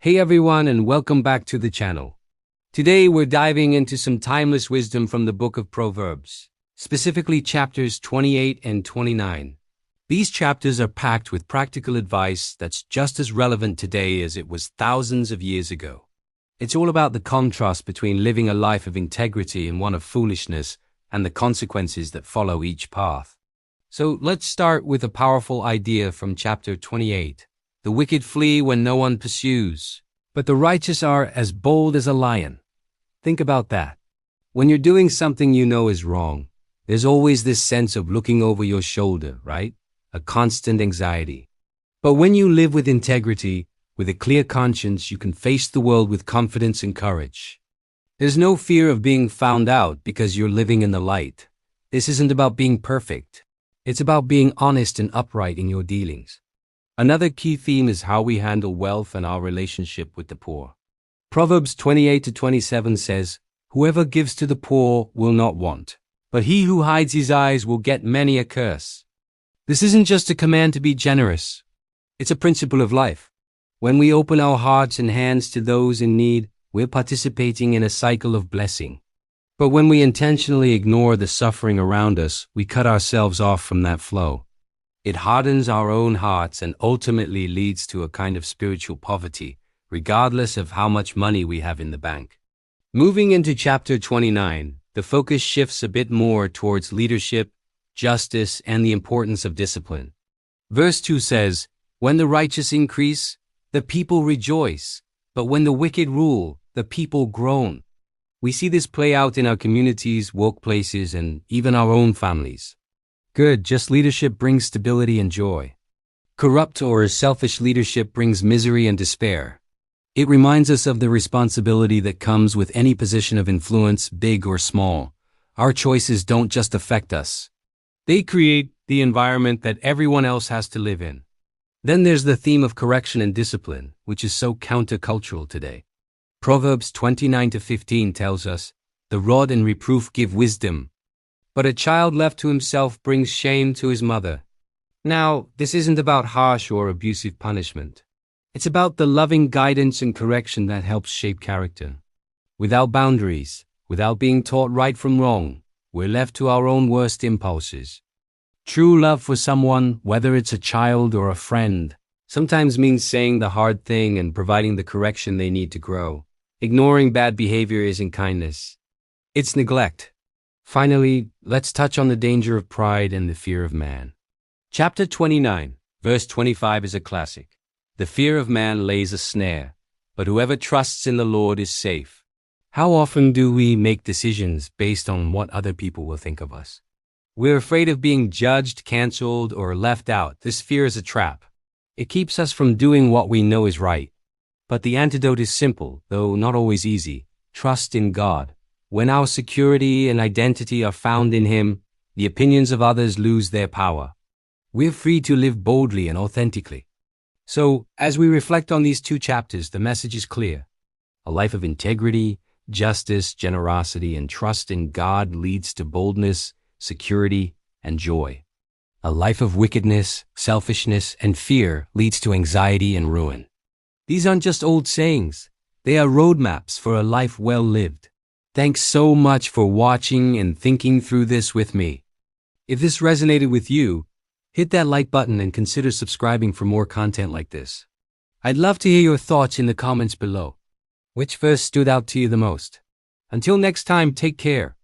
Hey everyone, and welcome back to the channel. Today we're diving into some timeless wisdom from the book of Proverbs, specifically chapters 28 and 29. These chapters are packed with practical advice that's just as relevant today as it was thousands of years ago. It's all about the contrast between living a life of integrity and one of foolishness, and the consequences that follow each path. So let's start with a powerful idea from chapter 28. The wicked flee when no one pursues, but the righteous are as bold as a lion. Think about that. When you're doing something you know is wrong, there's always this sense of looking over your shoulder, right? A constant anxiety. But when you live with integrity, with a clear conscience, you can face the world with confidence and courage. There's no fear of being found out because you're living in the light. This isn't about being perfect. It's about being honest and upright in your dealings. Another key theme is how we handle wealth and our relationship with the poor. Proverbs 28-27 says, "Whoever gives to the poor will not want, but he who hides his eyes will get many a curse." This isn't just a command to be generous. It's a principle of life. When we open our hearts and hands to those in need, we're participating in a cycle of blessing. But when we intentionally ignore the suffering around us, we cut ourselves off from that flow. It hardens our own hearts and ultimately leads to a kind of spiritual poverty, regardless of how much money we have in the bank. Moving into chapter 29, the focus shifts a bit more towards leadership, justice, and the importance of discipline. Verse 2 says, "When the righteous increase, the people rejoice, but when the wicked rule, the people groan." We see this play out in our communities, workplaces, and even our own families. Good, just leadership brings stability and joy. Corrupt or selfish leadership brings misery and despair. It reminds us of the responsibility that comes with any position of influence, big or small. Our choices don't just affect us. They create the environment that everyone else has to live in. Then there's the theme of correction and discipline, which is so countercultural today. Proverbs 29-15 tells us, "The rod and reproof give wisdom, but a child left to himself brings shame to his mother." Now, this isn't about harsh or abusive punishment. It's about the loving guidance and correction that helps shape character. Without boundaries, without being taught right from wrong, we're left to our own worst impulses. True love for someone, whether it's a child or a friend, sometimes means saying the hard thing and providing the correction they need to grow. Ignoring bad behavior isn't kindness. It's neglect. Finally, let's touch on the danger of pride and the fear of man. Chapter 29, verse 25 is a classic. "The fear of man lays a snare, but whoever trusts in the Lord is safe." How often do we make decisions based on what other people will think of us? We're afraid of being judged, canceled, or left out. This fear is a trap. It keeps us from doing what we know is right. But the antidote is simple, though not always easy. Trust in God. When our security and identity are found in Him, the opinions of others lose their power. We're free to live boldly and authentically. So, as we reflect on these two chapters, the message is clear. A life of integrity, justice, generosity, and trust in God leads to boldness, security, and joy. A life of wickedness, selfishness, and fear leads to anxiety and ruin. These aren't just old sayings. They are roadmaps for a life well lived. Thanks so much for watching and thinking through this with me. If this resonated with you, hit that like button and consider subscribing for more content like this. I'd love to hear your thoughts in the comments below. Which verse stood out to you the most? Until next time, take care.